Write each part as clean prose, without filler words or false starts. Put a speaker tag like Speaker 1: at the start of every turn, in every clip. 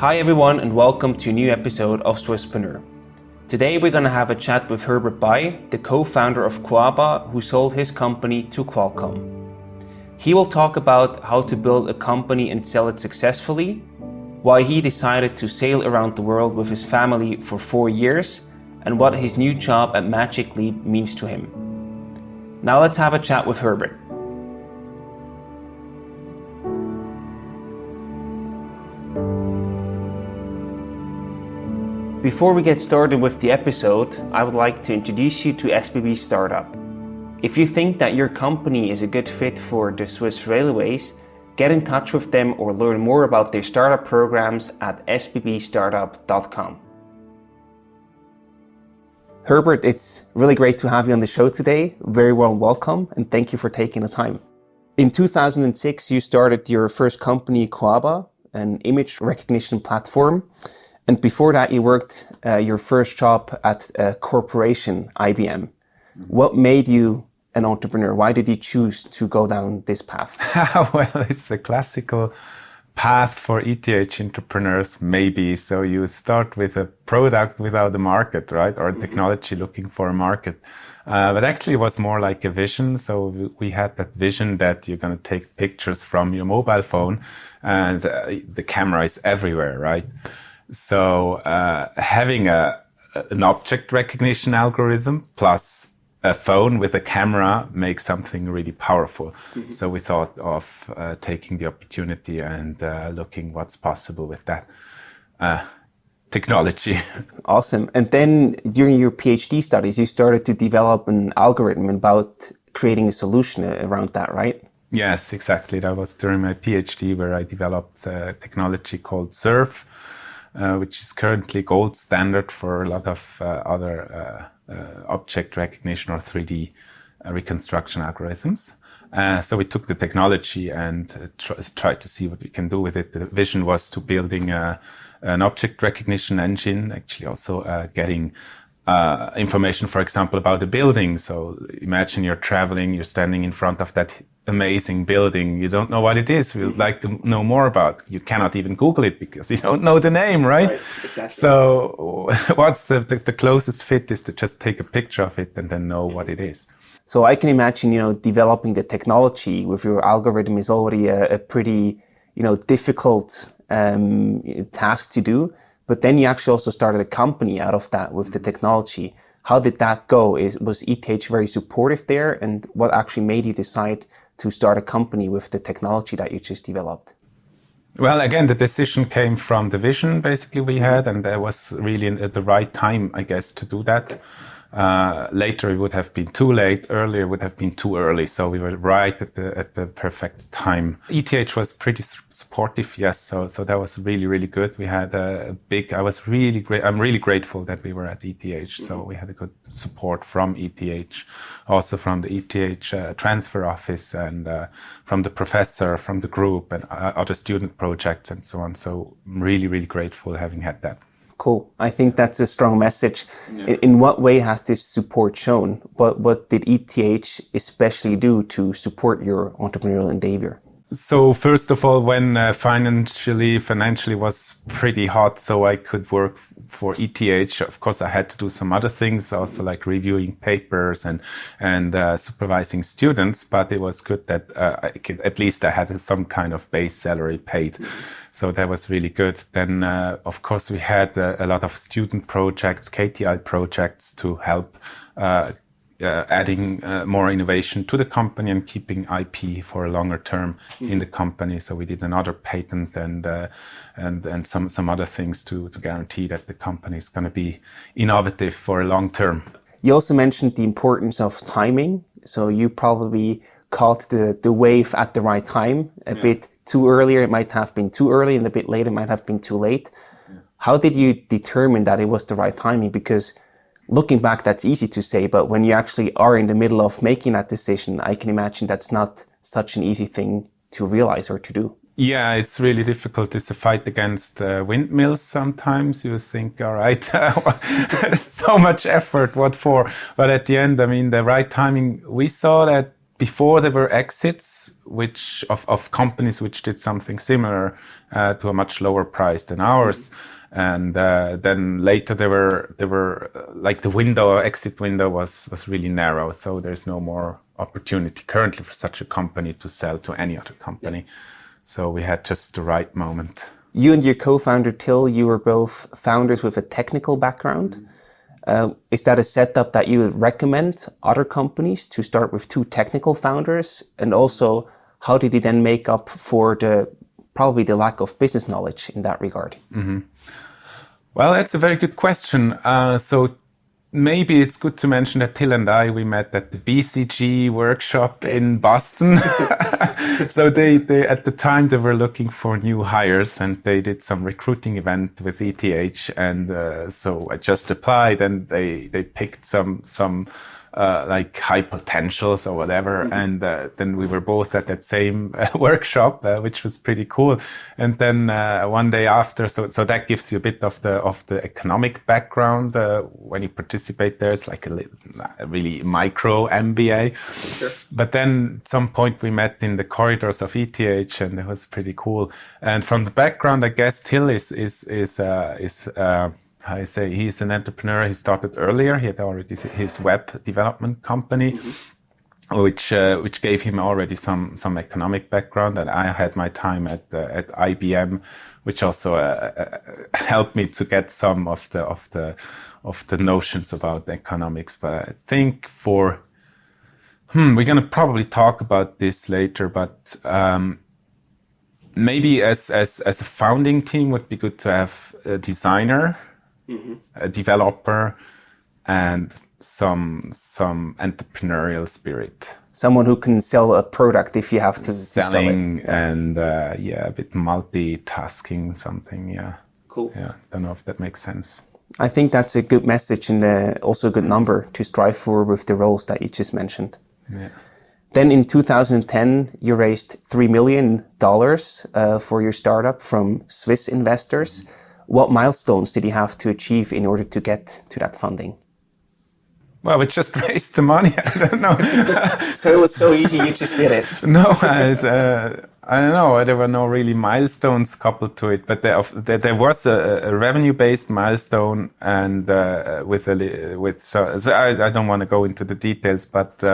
Speaker 1: Hi everyone and welcome to a new episode of Swisspreneur. Today we're going to have a chat with Herbert Bay, the co-founder of Kooaba, who sold his company to Qualcomm. He will talk about how to build a company and sell it successfully, why he decided to sail around the world with his family for 4 years, and what his new job at Magic Leap means to him. Now let's have a chat with Herbert. Before we get started with the episode, I would like to introduce you to SBB Startup. If you think that your company is a good fit for the Swiss Railways, get in touch with them or learn more about their startup programs at sbbstartup.com. Herbert, it's really great to have you on the show today. Very warm welcome and thank you for taking the time. In 2006, you started your first company, Kooaba, an image recognition platform. And before that, you worked your first job at a corporation, IBM. What made you an entrepreneur? Why did you choose to go down this path?
Speaker 2: Well, it's a classical path for ETH entrepreneurs, maybe. So you start with a product without a market, right? Or technology looking for a market. But actually it was more like a vision. So we had that vision that you're going to take pictures from your mobile phone and the camera is everywhere, right? So having an object recognition algorithm plus a phone with a camera makes something really powerful. Mm-hmm. So we thought of taking the opportunity and looking what's possible with that technology.
Speaker 1: Awesome. And then during your PhD studies, you started to develop an algorithm about creating a solution around that, right?
Speaker 2: Yes, exactly. That was during my PhD where I developed a technology called SURF, which is currently gold standard for a lot of other object recognition or 3D reconstruction algorithms. So we took the technology and tried to see what we can do with it. The vision was to building an object recognition engine, actually also getting information, for example, about a building. So imagine you're traveling, you're standing in front of that amazing building. You don't know what it is. You'd like to know more about. You cannot even Google it because you don't know the name, right?
Speaker 1: Exactly.
Speaker 2: So what's the closest fit is to just take a picture of it and then know what it is.
Speaker 1: So I can imagine, developing the technology with your algorithm is already a pretty, difficult task to do. But then you actually also started a company out of that with the technology. How did that go? Was ETH very supportive there? And what actually made you decide to start a company with the technology that you just developed?
Speaker 2: Well, again, the decision came from the vision basically we had, and there was really at the right time, I guess, to do that. Later it would have been too late, earlier it would have been too early. So we were right at the perfect time. ETH was pretty supportive, yes. So that was really, really good. We had I'm really grateful that we were at ETH. So we had a good support from ETH, also from the ETH transfer office and from the professor, from the group and other student projects and so on. So I'm really, really grateful having had that.
Speaker 1: Cool. I think that's a strong message. Yeah. In what way has this support shown? What did ETH especially do to support your entrepreneurial endeavor?
Speaker 2: So first of all, when financially was pretty hot, so I could work for ETH. Of course, I had to do some other things, also like reviewing papers and supervising students. But it was good that at least I had some kind of base salary paid. So that was really good. Then, of course, we had a lot of student projects, KTI projects to help adding more innovation to the company and keeping IP for a longer term in the company. So we did another patent and some other things to guarantee that the company is going to be innovative for a long term.
Speaker 1: You also mentioned the importance of timing. So you probably caught the wave at the right time. A bit too earlier, it might have been too early, and a bit later, it might have been too late. Yeah. How did you determine that it was the right timing? Because looking back, that's easy to say, but when you actually are in the middle of making that decision, I can imagine that's not such an easy thing to realize or to do.
Speaker 2: Yeah, it's really difficult. It's a fight against windmills sometimes. You think, all right, so much effort, what for? But at the end, I mean, the right timing, we saw that before there were exits, of companies which did something similar to a much lower price than ours. And then later there were like the exit window was really narrow. So there's no more opportunity currently for such a company to sell to any other company. Yeah. So we had just the right moment.
Speaker 1: You and your co-founder Till, you were both founders with a technical background. Is that a setup that you would recommend other companies to start with two technical founders? And also, how did you then make up for probably the lack of business knowledge in that regard?
Speaker 2: Mm-hmm. Well, that's a very good question. So maybe it's good to mention that Till and I, we met at the BCG workshop in Boston. So they at the time they were looking for new hires, and they did some recruiting event with ETH, and so I just applied, and they picked some like high potentials or whatever. And then we were both at that same workshop, which was pretty cool. And then one day after, so that gives you a bit of the economic background when you participate there. It's like a really micro MBA. Sure. But then at some point we met in the corridors of ETH, and it was pretty cool. And from the background, I guess Till is I say he's an entrepreneur. He started earlier. He had already his web development company, which gave him already some economic background. And I had my time at IBM, which also helped me to get some of the notions about economics. But I think we're gonna probably talk about this later. But maybe as a founding team, would be good to have a designer. A developer, and some entrepreneurial spirit.
Speaker 1: Someone who can sell a product if you have to
Speaker 2: selling
Speaker 1: sell it.
Speaker 2: And a bit multitasking something. Yeah.
Speaker 1: Cool.
Speaker 2: Yeah. Don't know if that makes sense.
Speaker 1: I think that's a good message and also a good number to strive for with the roles that you just mentioned.
Speaker 2: Yeah.
Speaker 1: Then in 2010, you raised $3 million for your startup from Swiss investors. What milestones did you have to achieve in order to get to that funding?
Speaker 2: Well, we just raised the money. I don't know.
Speaker 1: So it was so easy, you just did it.
Speaker 2: No, I don't know. There were no really milestones coupled to it, but there was a revenue-based milestone, and so I don't want to go into the details, but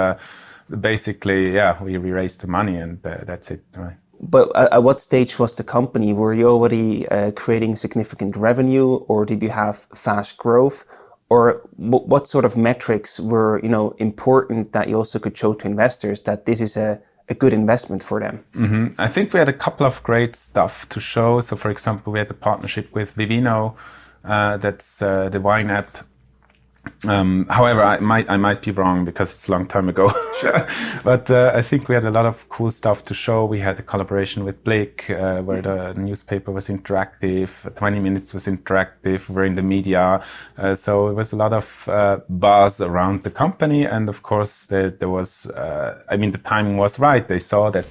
Speaker 2: basically, yeah, we raised the money, and that's it, right?
Speaker 1: But at what stage was the company? Were you already creating significant revenue, or did you have fast growth? Or what sort of metrics were important that you also could show to investors that this is a good investment for them?
Speaker 2: Mm-hmm. I think we had a couple of great stuff to show. So, for example, we had a partnership with Vivino, that's the wine app. However, I might be wrong because it's a long time ago. But I think we had a lot of cool stuff to show. We had a collaboration with Blick, where the newspaper was interactive, 20 Minutes was interactive, we're in the media. So it was a lot of buzz around the company. And of course, there was, the timing was right. They saw that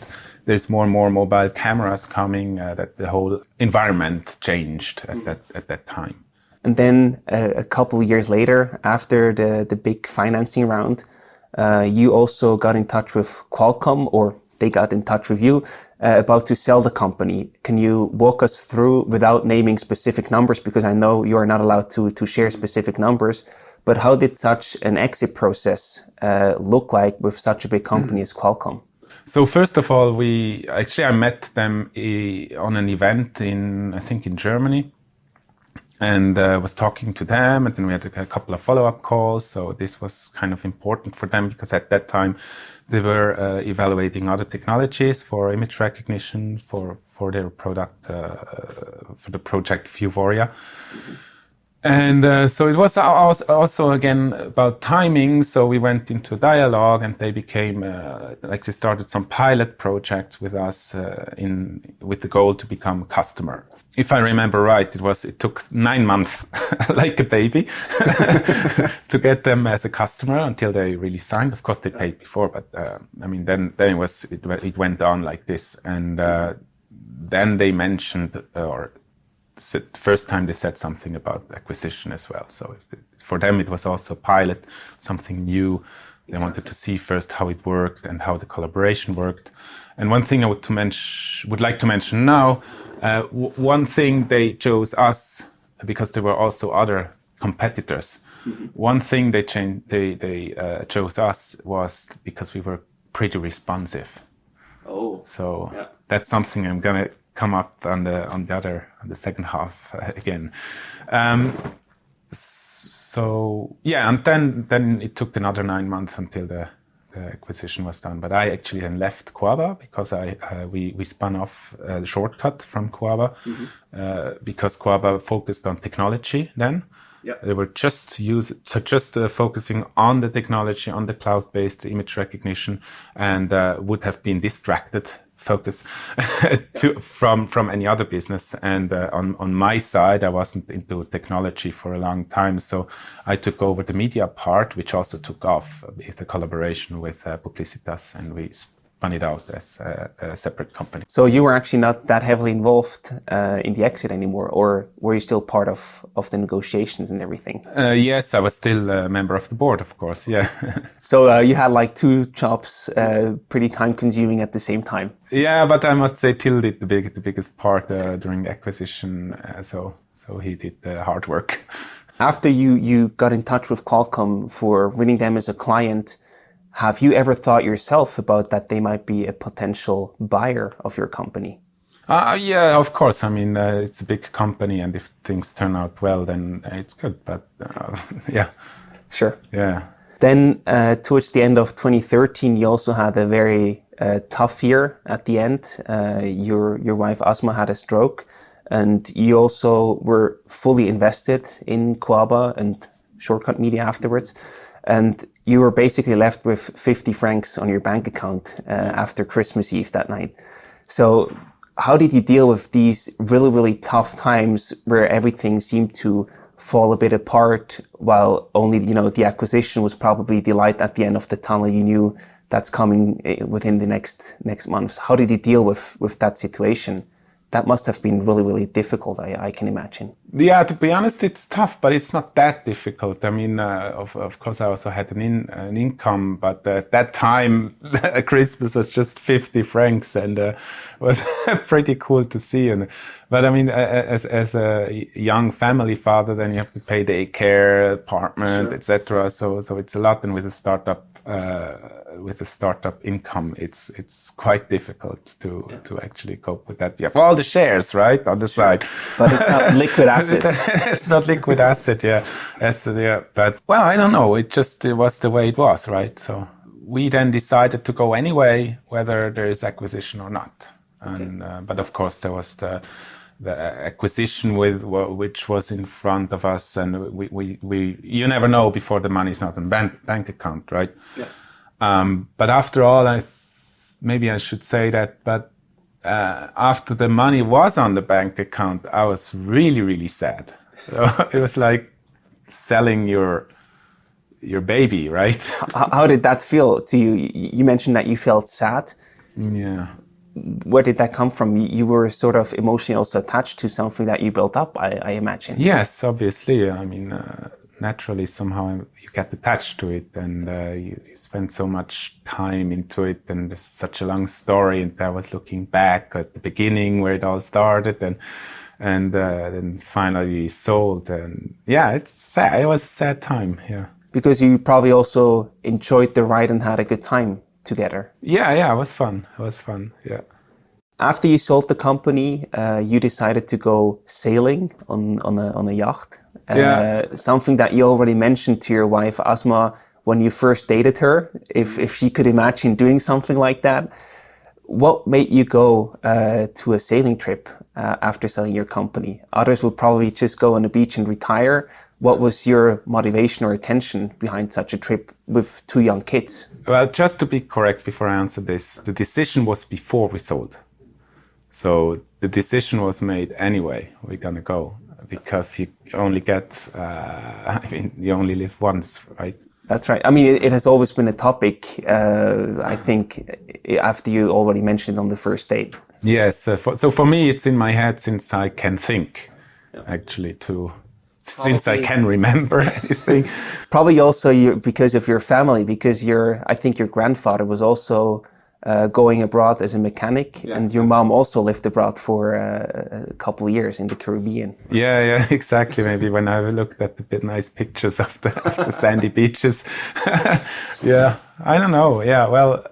Speaker 2: there's more and more mobile cameras coming, that the whole environment changed at that time.
Speaker 1: And then a couple of years later, after the big financing round, you also got in touch with Qualcomm, or they got in touch with you about to sell the company. Can you walk us through, without naming specific numbers, because I know you are not allowed to share specific numbers, but how did such an exit process look like with such a big company as Qualcomm?
Speaker 2: So first of all, I met them on an event in Germany. And was talking to them, and then we had a couple of follow-up calls. So this was kind of important for them because at that time they were evaluating other technologies for image recognition for their product, for the project Vuforia. And so it was also again about timing. So we went into dialogue, and they became they started some pilot projects with us with the goal to become a customer. If I remember right, it took 9 months, like a baby, to get them as a customer until they really signed. Of course, they paid before, but then it went on like this, and then they mentioned the first time they said something about acquisition as well. So for them, it was also a pilot, something new. They wanted to see first how it worked and how the collaboration worked. And one thing I would like to mention now, one thing they chose us because there were also other competitors. One thing they chose us was because we were pretty responsive.
Speaker 1: Oh,
Speaker 2: so that's something I'm gonna come up on the second half again. So yeah, and then it took another 9 months until the acquisition was done. But I actually then left Kooaba because we spun off Shortcut from Kooaba because Kooaba focused on technology then. Yep. They were just focusing on the technology, on the cloud-based image recognition, and would have been distracted focus from any other business. And on my side, I wasn't into technology for a long time, so I took over the media part, which also took off with the collaboration with Publicitas, and we spun it out as a separate company.
Speaker 1: So you were actually not that heavily involved in the exit anymore, or were you still part of the negotiations and everything?
Speaker 2: Yes, I was still a member of the board, of course, yeah.
Speaker 1: So you had like two jobs, pretty time-consuming at the same time.
Speaker 2: Yeah, but I must say Till did the biggest part during the acquisition, so he did the hard work.
Speaker 1: After you got in touch with Qualcomm for winning them as a client, have you ever thought yourself about that they might be a potential buyer of your company?
Speaker 2: Yeah, of course. I mean, it's a big company, and if things turn out well, then it's good. But yeah.
Speaker 1: Sure.
Speaker 2: Yeah.
Speaker 1: Then towards the end of 2013, you also had a very tough year at the end. Your wife Asma had a stroke, and you also were fully invested in Kooaba and Shortcut Media afterwards. And you were basically left with 50 francs on your bank account after Christmas Eve that night. So how did you deal with these really, really tough times where everything seemed to fall a bit apart, while only, the acquisition was probably the light at the end of the tunnel? You knew that's coming within the next months. How did you deal with that situation? That must have been really, really difficult, I can imagine.
Speaker 2: Yeah, to be honest, it's tough, but it's not that difficult. I mean, of course, I also had an income, but at that time, Christmas was just 50 francs, and it was pretty cool to see. But I mean, as a young family father, then you have to pay daycare, apartment, etc. So it's a lot, and with a startup. With a startup income, it's quite difficult to actually cope with that. You have all the shares, right, on the side,
Speaker 1: but it's not liquid asset.
Speaker 2: It's not liquid asset, yeah. But well, I don't know. It was the way it was, right? So we then decided to go anyway, whether there is acquisition or not. And but of course there was the acquisition which was in front of us, and we you never know before the money's not in bank account, right? Yeah. But after all, maybe I should say that. But after the money was on the bank account, I was really, really sad. So it was like selling your baby, right?
Speaker 1: How did that feel to you? You mentioned that you felt sad.
Speaker 2: Yeah.
Speaker 1: Where did that come from? You were sort of emotionally also attached to something that you built up, I imagine.
Speaker 2: Yes, obviously. I mean, naturally, somehow you get attached to it, and you spend so much time into it, and it's such a long story. And I was looking back at the beginning where it all started, and then finally sold. And yeah, it's sad. It was a sad time. Yeah.
Speaker 1: Because you probably also enjoyed the ride and had a good time together.
Speaker 2: Yeah, it was fun. Yeah.
Speaker 1: After you sold the company, you decided to go sailing on a yacht. Something that you already mentioned to your wife Asma when you first dated her, if she could imagine doing something like that. What made you go to a sailing trip after selling your company? Others would probably just go on the beach and retire. What was your motivation or intention behind such a trip with two young kids?
Speaker 2: Well, just to be correct before I answer this, the decision was before we sold. So the decision was made anyway, we're gonna go, because you only get, you only live once, right?
Speaker 1: That's right. I mean, it has always been a topic, I think, after you already mentioned on the first date. Yes,
Speaker 2: so for me, it's in my head since I can think, actually, to since I can remember anything.
Speaker 1: Probably also because of your family, because I think your grandfather was also going abroad as a mechanic, and your mom also lived abroad for a couple of years in the Caribbean.
Speaker 2: Yeah, exactly. Maybe when I looked at the bit nice pictures of the sandy beaches. Yeah, I don't know. Yeah, well,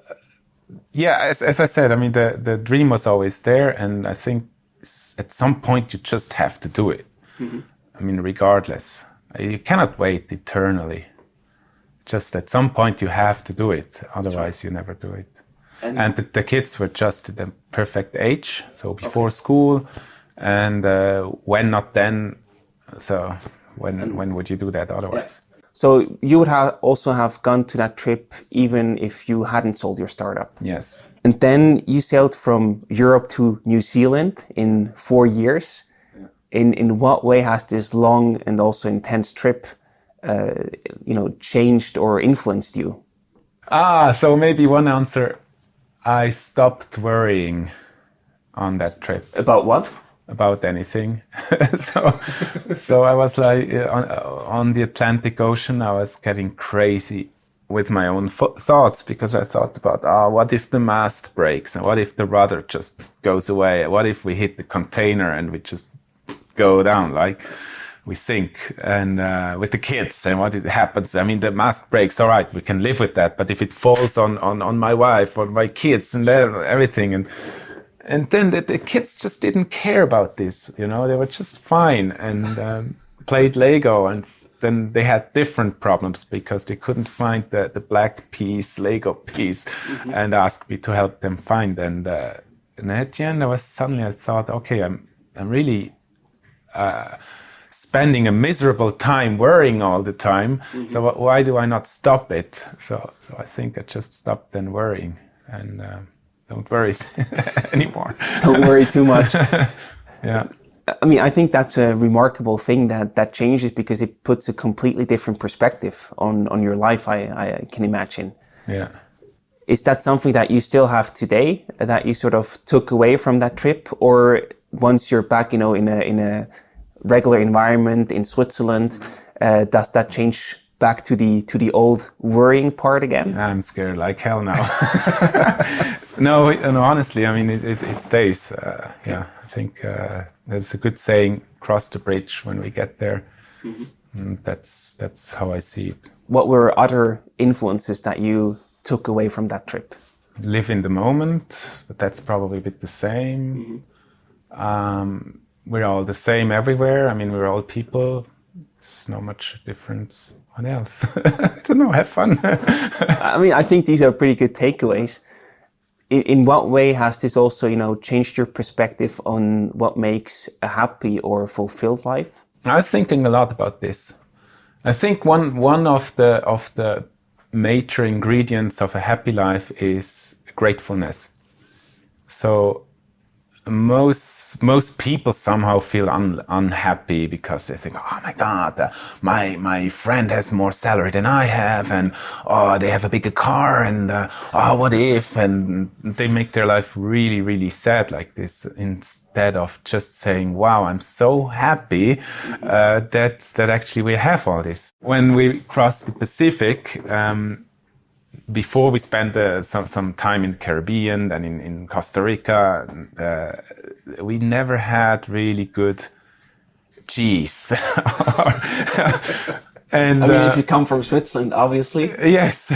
Speaker 2: yeah, as I said, I mean, the dream was always there, and I think at some point you just have to do it. Mm-hmm. I mean, regardless, you cannot wait eternally. Just at some point you have to do it, otherwise you never do it. And the kids were just the perfect age, so before school, and when not then, so when would you do that otherwise?
Speaker 1: Yeah. So you would also have gone to that trip even if you hadn't sold your startup?
Speaker 2: Yes.
Speaker 1: And then you sailed from Europe to New Zealand in 4 years. Yeah. In what way has this long and also intense trip changed or influenced you?
Speaker 2: So maybe one answer. I stopped worrying on that trip.
Speaker 1: About what?
Speaker 2: About anything. so I was like on the Atlantic Ocean, I was getting crazy with my own thoughts, because I thought about, what if the mast breaks, and what if the rudder just goes away? What if we hit the container and we just go down, like we sink, and with the kids, and what happens? I mean, the mast breaks, all right, we can live with that, but if it falls on my wife or my kids and everything, and then the kids just didn't care about this, they were just fine, and played Lego, and then they had different problems because they couldn't find the black Lego piece, mm-hmm. and asked me to help them find, and at the end I thought, okay, I'm really spending a miserable time worrying all the time. Mm-hmm. So why do I not stop it? So I think I just stopped then worrying, and don't worry anymore.
Speaker 1: Don't worry too much.
Speaker 2: Yeah.
Speaker 1: I mean, I think that's a remarkable thing that changes, because it puts a completely different perspective on your life, I can imagine.
Speaker 2: Yeah.
Speaker 1: Is that something that you still have today, that you sort of took away from that trip? Or once you're back, in a regular environment in Switzerland, does that change back to the old worrying part again?
Speaker 2: I'm scared like hell now. No, honestly, I mean, it stays. Yeah, I think there's a good saying, cross the bridge when we get there. Mm-hmm. And that's how I see it. What
Speaker 1: were other influences that you took away from that trip?
Speaker 2: Live in the moment, but that's probably a bit the same. Mm-hmm. We're all the same everywhere. I mean, we're all people. There's not much difference. What else? I don't know, have fun.
Speaker 1: I mean, I think these are pretty good takeaways. In what way has this also, changed your perspective on what makes a happy or fulfilled life?
Speaker 2: I was thinking a lot about this. I think one of the major ingredients of a happy life is gratefulness. So most people somehow feel unhappy because they think, oh my God, my friend has more salary than I have, and they have a bigger car, and what if? And they make their life really, really sad like this, instead of just saying, wow, I'm so happy that actually we have all this. When we crossed the Pacific, before we spent some time in the Caribbean and in Costa Rica, we never had really good cheese. And
Speaker 1: I mean, if you come from Switzerland, obviously.
Speaker 2: Yes,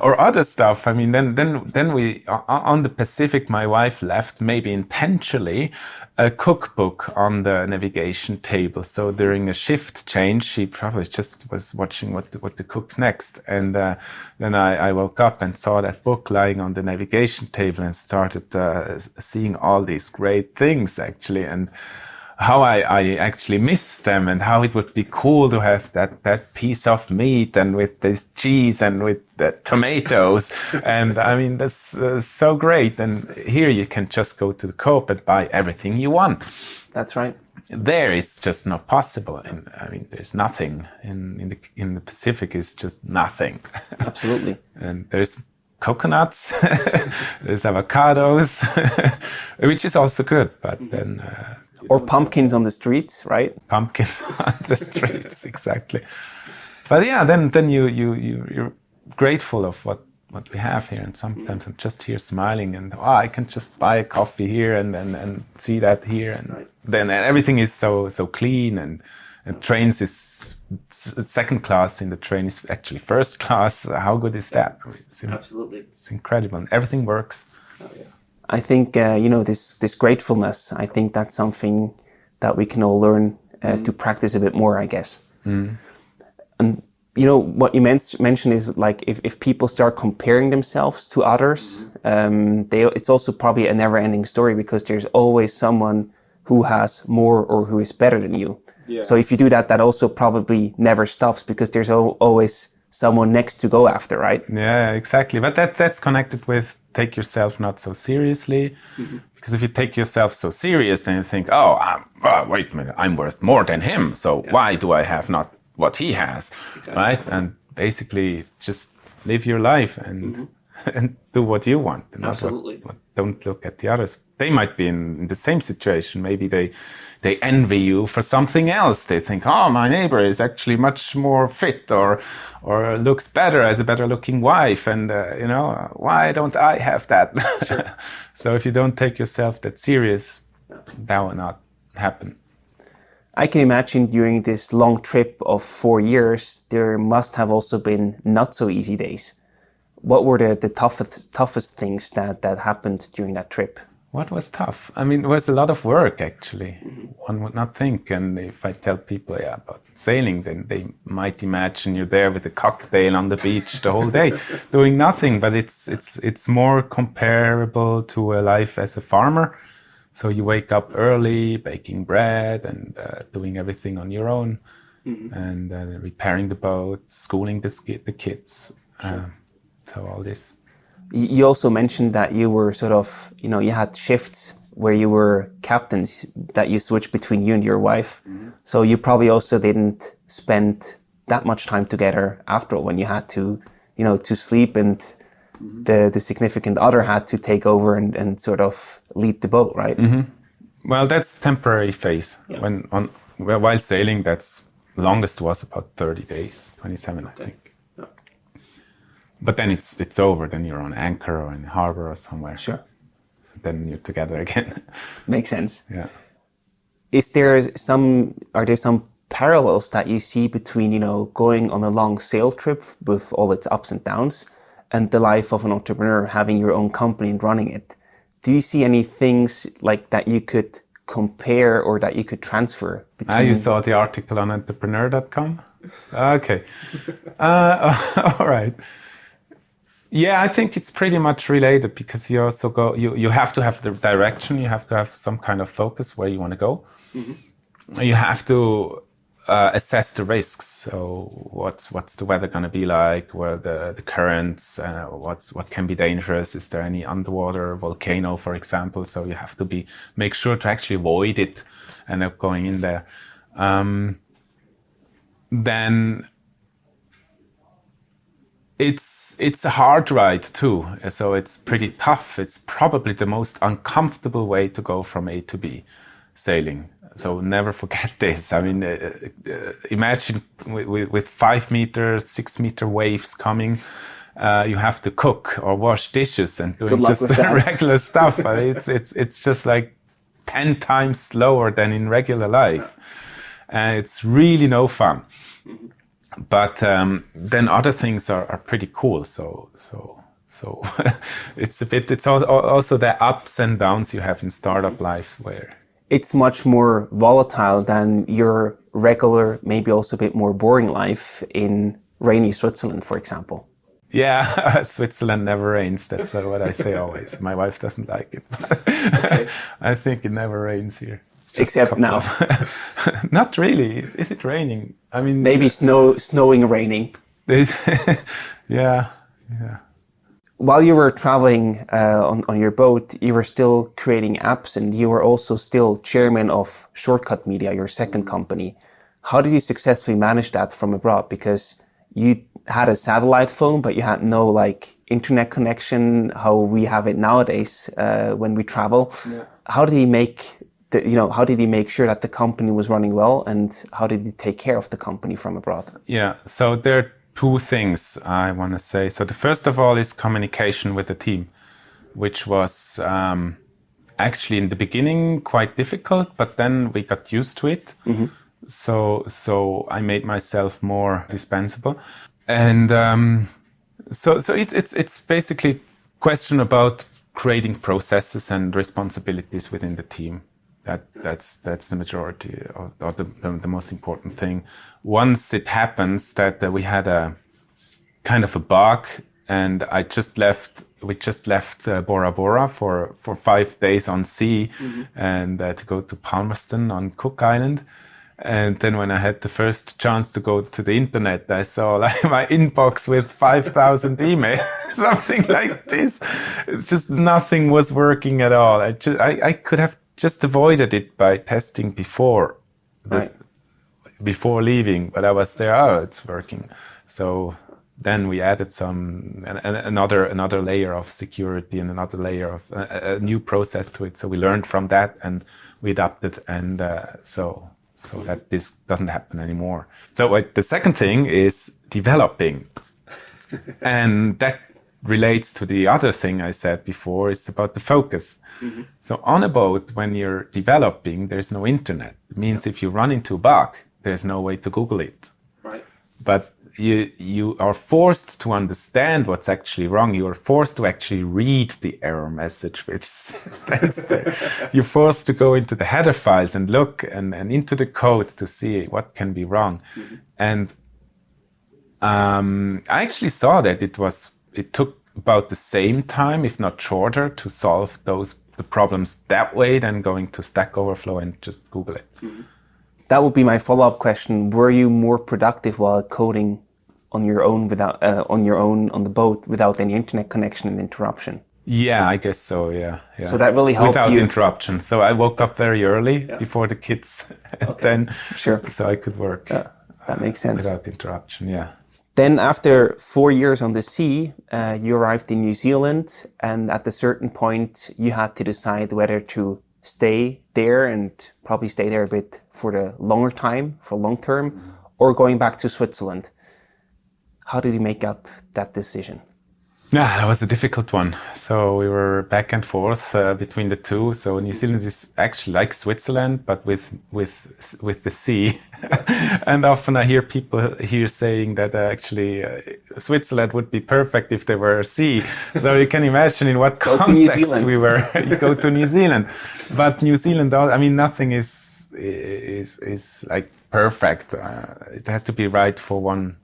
Speaker 2: or other stuff. I mean, then we on the Pacific, my wife left, maybe intentionally, a cookbook on the navigation table. So during a shift change, she probably just was watching what to cook next. And then I woke up and saw that book lying on the navigation table and started seeing all these great things actually, and how I actually miss them, and how it would be cool to have that piece of meat and with this cheese and with the tomatoes. And I mean, that's so great. And here you can just go to the Coop and buy everything you want.
Speaker 1: That's right.
Speaker 2: There it's just not possible. And I mean, there's nothing in the Pacific. It's just nothing.
Speaker 1: Absolutely.
Speaker 2: And there's coconuts, there's avocados, which is also good, but then
Speaker 1: Or pumpkins on the streets, right?
Speaker 2: Pumpkins on the streets, exactly. But yeah, then you're grateful of what we have here, and sometimes I'm just here smiling, and I can just buy a coffee here and see that here, and then everything is so clean, and trains is second class in the train is actually first class. How good is that?
Speaker 1: Absolutely,
Speaker 2: it's incredible, and everything works.
Speaker 1: I think this gratefulness. I think that's something that we can all learn to practice a bit more, I guess. And what you mentioned is like if people start comparing themselves to others, it's also probably a never-ending story, because there's always someone who has more or who is better than you. Yeah. So if you do that, that also probably never stops, because there's always someone next to go after, right?
Speaker 2: Yeah, exactly. But that's connected with take yourself not so seriously. Because if you take yourself so serious, then you think, wait a minute, I'm worth more than him. So why do I have not what he has, right? And basically just live your life and do what you want. And
Speaker 1: absolutely.
Speaker 2: Don't look at the others. They might be in the same situation. Maybe they envy you for something else. They think, my neighbor is actually much more fit or looks better, has a better looking wife. And, why don't I have that? Sure. So if you don't take yourself that serious, that will not happen.
Speaker 1: I can imagine during this long trip of 4 years, there must have also been not so easy days. What were the toughest things that happened during that trip?
Speaker 2: What was tough? I mean, it was a lot of work, actually. One would not think. And if I tell people about sailing, then they might imagine you're there with a cocktail on the beach the whole day doing nothing. But it's more comparable to a life as a farmer. So you wake up early, baking bread and doing everything on your own, and repairing the boat, schooling the kids. So all this.
Speaker 1: You also mentioned that you were sort of, you had shifts where you were captains, that you switched between you and your wife. So you probably also didn't spend that much time together after all, when you had to, to sleep, and the significant other had to take over and sort of lead the boat, right?
Speaker 2: Well, that's temporary phase. Yeah. While sailing, that's longest was about 30 days, 27, I think. But then it's over. Then you're on anchor or in harbor or somewhere.
Speaker 1: Sure.
Speaker 2: Then you're together again.
Speaker 1: Makes sense.
Speaker 2: Yeah.
Speaker 1: Are there some parallels that you see between, going on a long sail trip with all its ups and downs and the life of an entrepreneur, having your own company and running it? Do you see any things like that you could compare or that you could transfer between?
Speaker 2: You saw the article on entrepreneurial.com? Okay. All right. Yeah, I think it's pretty much related, because you also you have to have the direction, you have to have some kind of focus where you want to go. You have to assess the risks. So what's the weather going to be like? Where the currents? What can be dangerous? Is there any underwater volcano, for example? So you have to make sure to actually avoid it and not going in there. Then it's a hard ride too. So it's pretty tough. It's probably the most uncomfortable way to go from A to B, sailing. So never forget this. I mean, imagine with 5 meter, 6 meter waves coming, you have to cook or wash dishes and doing just regular stuff. It's just like 10 times slower than in regular life. And it's really no fun. But then other things are pretty cool. So it's also the ups and downs you have in startup life, where
Speaker 1: it's much more volatile than your regular, maybe also a bit more boring life in rainy Switzerland, for example.
Speaker 2: Yeah, Switzerland never rains. That's what I say always. My wife doesn't like it. Okay. I think it never rains here.
Speaker 1: Except now.
Speaker 2: Not really. Is it raining? I mean,
Speaker 1: maybe snowing, raining.
Speaker 2: Yeah.
Speaker 1: While you were traveling on your boat, you were still creating apps, and you were also still chairman of Shortcut Media, your second company. How did you successfully manage that from abroad? Because you had a satellite phone, but you had no internet connection, how we have it nowadays when we travel. Yeah. How did you make how did he make sure that the company was running well, and how did he take care of the company from abroad?
Speaker 2: Yeah, so there are two things I want to say. So the first of all is communication with the team, which was actually in the beginning quite difficult, but then we got used to it. Mm-hmm. So I made myself more dispensable, and so it's basically a question about creating processes and responsibilities within the team. That's the majority or the most important thing. Once it happens that we had a kind of a bug, and we just left Bora Bora for 5 days on sea, mm-hmm. and to go to Palmerston on Cook Island. And then when I had the first chance to go to the internet, I saw like my inbox with 5,000 emails, something like this. It's just nothing was working at all. I could have just avoided it by testing before leaving, but I was there. Oh, it's working. So then we added another layer of security and another layer of a new process to it. So we learned from that and we adapted, and so that this doesn't happen anymore. So the second thing is developing, and that relates to the other thing I said before. It's about the focus. Mm-hmm. So on a boat, when you're developing, there's no internet. It means if you run into a bug, there's no way to Google it. Right. But you are forced to understand what's actually wrong. You are forced to actually read the error message, which stands there. You're forced to go into the header files and look and into the code to see what can be wrong. Mm-hmm. And I actually saw that it took about the same time, if not shorter, to solve the problems that way than going to Stack Overflow and just Google it. Mm-hmm.
Speaker 1: That would be my follow-up question. Were you more productive while coding on your own on the boat without any internet connection and interruption?
Speaker 2: Yeah, I guess so. Yeah.
Speaker 1: So that really helped
Speaker 2: without interruption. So I woke up very early before the kids, and then so I could work.
Speaker 1: That makes sense.
Speaker 2: Without interruption. Yeah.
Speaker 1: Then after 4 years on the sea, you arrived in New Zealand, and at a certain point you had to decide whether to stay there and probably stay there a bit for the longer time, for long term, or going back to Switzerland. How did you make up that decision?
Speaker 2: Yeah, that was a difficult one. So we were back and forth between the two. So New Zealand is actually like Switzerland, but with the sea. And often I hear people here saying that actually Switzerland would be perfect if there were a sea. So you can imagine in what context we were. You go to New Zealand, but New Zealand, I mean, nothing is like perfect. It has to be right for one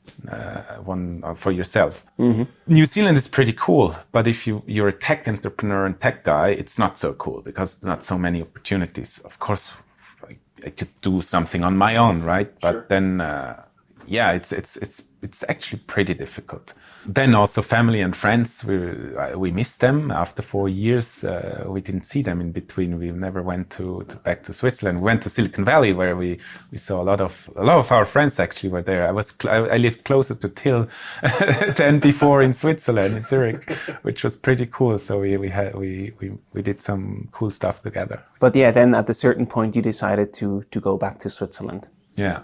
Speaker 2: for yourself. Mm-hmm. New Zealand is pretty cool, but if you're a tech entrepreneur and tech guy, it's not so cool because there's not so many opportunities. Of course, I could do something on my own, right? But then, it's actually pretty difficult. Then also family and friends, we missed them after 4 years. We didn't see them in between. We never went back to Switzerland. We went to Silicon Valley, where we saw a lot of our friends actually were there. I lived closer to Till than before in Switzerland, in Zurich, which was pretty cool. So we did some cool stuff together.
Speaker 1: But yeah, then at a certain point you decided to go back to Switzerland.
Speaker 2: Yeah.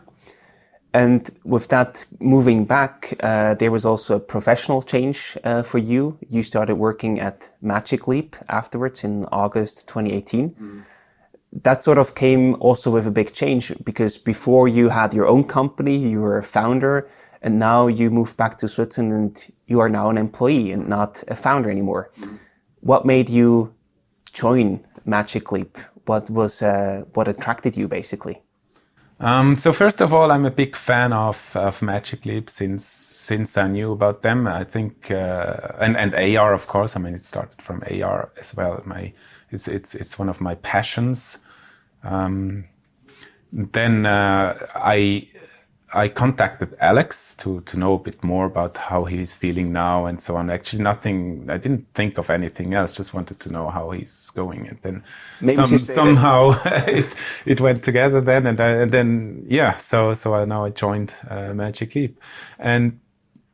Speaker 1: And with that moving back, there was also a professional change for you. You started working at Magic Leap afterwards in August 2018. Mm. That sort of came also with a big change, because before you had your own company, you were a founder, and now you moved back to Switzerland and you are now an employee and not a founder anymore. Mm. What made you join Magic Leap? What attracted you basically?
Speaker 2: So first of all, I'm a big fan of Magic Leap since I knew about them. I think and AR, of course. I mean, it started from AR as well. It's one of my passions. Then I contacted Alex to know a bit more about how he's feeling now and so on. Actually, I didn't think of anything else, just wanted to know how he's going. And then somehow it went together then. And then, so now I joined Magic Leap. And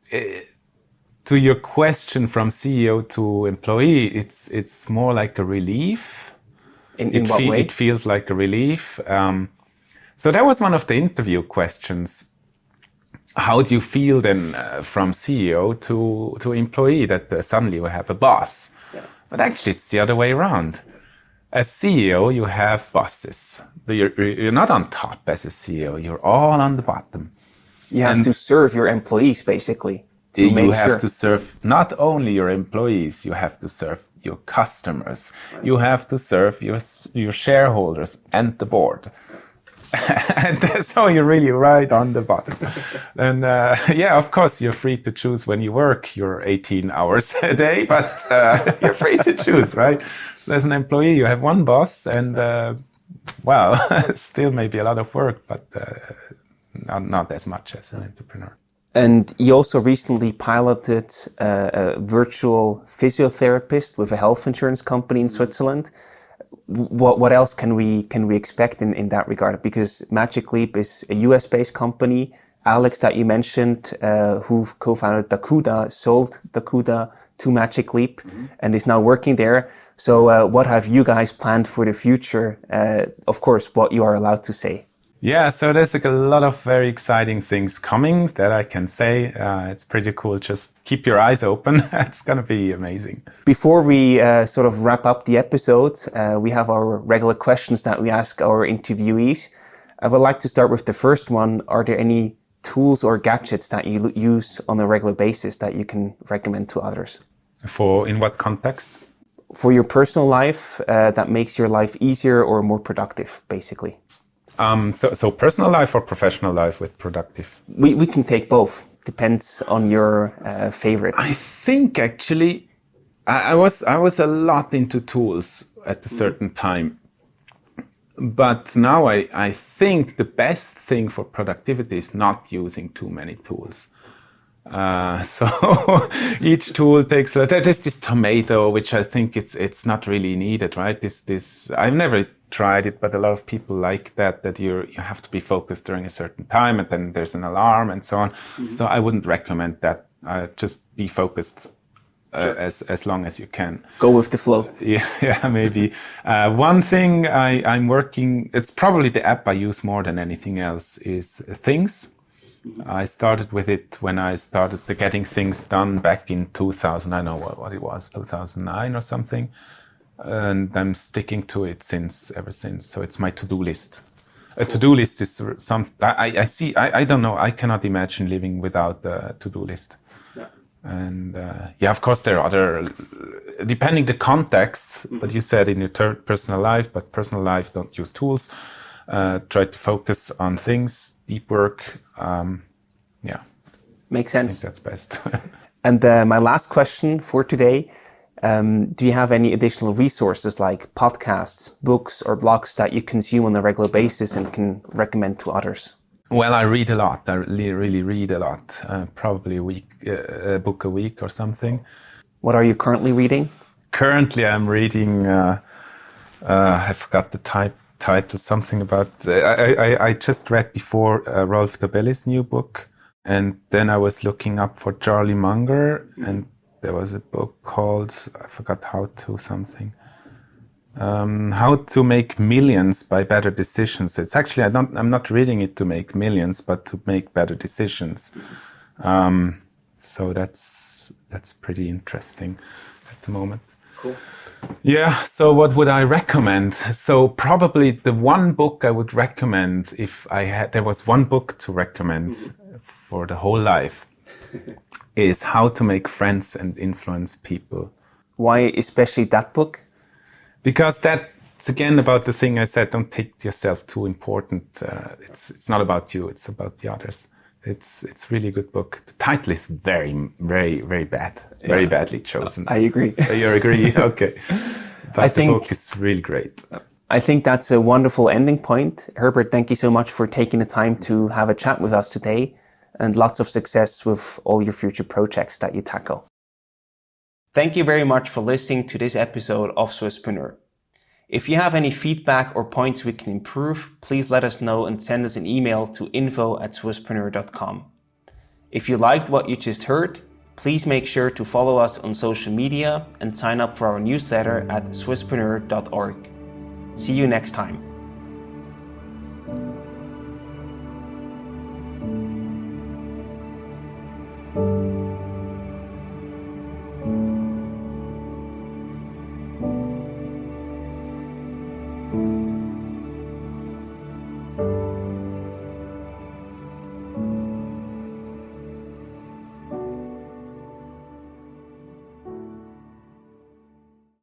Speaker 2: to your question from CEO to employee, it's more like a relief.
Speaker 1: In what way?
Speaker 2: It feels like a relief. So that was one of the interview questions. How do you feel then from CEO to employee that suddenly you have a boss? Yeah. But actually, it's the other way around. As CEO, you have bosses. You're not on top as a CEO. You're all on the bottom.
Speaker 1: You have to serve your employees, basically.
Speaker 2: You have to serve not only your employees, you have to serve your customers. Right. You have to serve your shareholders and the board. And so you're really right on the bottom. And yeah, of course, you're free to choose when you work your 18 hours a day, but you're free to choose, right? So as an employee, you have one boss and, well, still maybe a lot of work, but not as much as an entrepreneur.
Speaker 1: And you also recently piloted a virtual physiotherapist with a health insurance company in Switzerland. What else can we expect in that regard? Because Magic Leap is a US-based company. Alex, that you mentioned, who co-founded Dakuda, sold Dakuda to Magic Leap and is now working there. So what have you guys planned for the future? Of course, what you are allowed to say.
Speaker 2: Yeah, so there's a lot of very exciting things coming that I can say. It's pretty cool. Just keep your eyes open. It's going to be amazing.
Speaker 1: Before we sort of wrap up the episode, we have our regular questions that we ask our interviewees. I would like to start with the first one. Are there any tools or gadgets that you use on a regular basis that you can recommend to others?
Speaker 2: In what context?
Speaker 1: For your personal life, that makes your life easier or more productive, basically.
Speaker 2: So personal life or professional life with productive?
Speaker 1: We can take both. Depends on your favorite.
Speaker 2: I think actually I was a lot into tools at a certain time. But now I think the best thing for productivity is not using too many tools. So each tool takes, there's this tomato, which I think it's not really needed, right? This I've never tried it, but a lot of people like that you have to be focused during a certain time and then there's an alarm and so on. Mm-hmm. So I wouldn't recommend that. Just be focused sure. as long as you can.
Speaker 1: Go with the flow.
Speaker 2: Yeah, maybe. One thing I'm working, it's probably the app I use more than anything else, is Things. I started with it when I started the Getting Things Done back in 2000. I know what it was, 2009 or something. And I'm sticking to it ever since. So it's my to-do list. A to-do list is I don't know, I cannot imagine living without a to-do list. Yeah. And yeah, of course there are other, depending the context, but you said in your personal life, but personal life, don't use tools. Try to focus on things, deep work. Yeah.
Speaker 1: Makes sense.
Speaker 2: I think that's best.
Speaker 1: And my last question for today, do you have any additional resources like podcasts, books, or blogs that you consume on a regular basis and can recommend to others?
Speaker 2: Well, I read a lot. I really read a lot. Probably a book a week or something.
Speaker 1: What are you currently reading?
Speaker 2: Currently, I'm reading, I forgot the title, something about, I just read before Rolf Dobelli's new book. And then I was looking up for Charlie Munger, and there was a book called, I forgot how to make millions by better decisions. It's actually, I'm not reading it to make millions, but to make better decisions. So that's pretty interesting at the moment.
Speaker 1: Cool.
Speaker 2: Yeah, so what would I recommend? So probably the one book I would recommend there was one book to recommend for the whole life is How to Make Friends and Influence People.
Speaker 1: Why especially that book?
Speaker 2: Because that's again about the thing I said, don't take yourself too important. It's not about you, it's about the others. It's really a good book. The title is very, very, very bad. Very badly chosen.
Speaker 1: I agree.
Speaker 2: So you agree? Okay. But the book is really great.
Speaker 1: I think that's a wonderful ending point. Herbert, thank you so much for taking the time to have a chat with us today, and lots of success with all your future projects that you tackle. Thank you very much for listening to this episode of Swisspreneur. If you have any feedback or points we can improve, please let us know and send us an email to info@swisspreneur.com. If you liked what you just heard, please make sure to follow us on social media and sign up for our newsletter at swisspreneur.org. See you next time.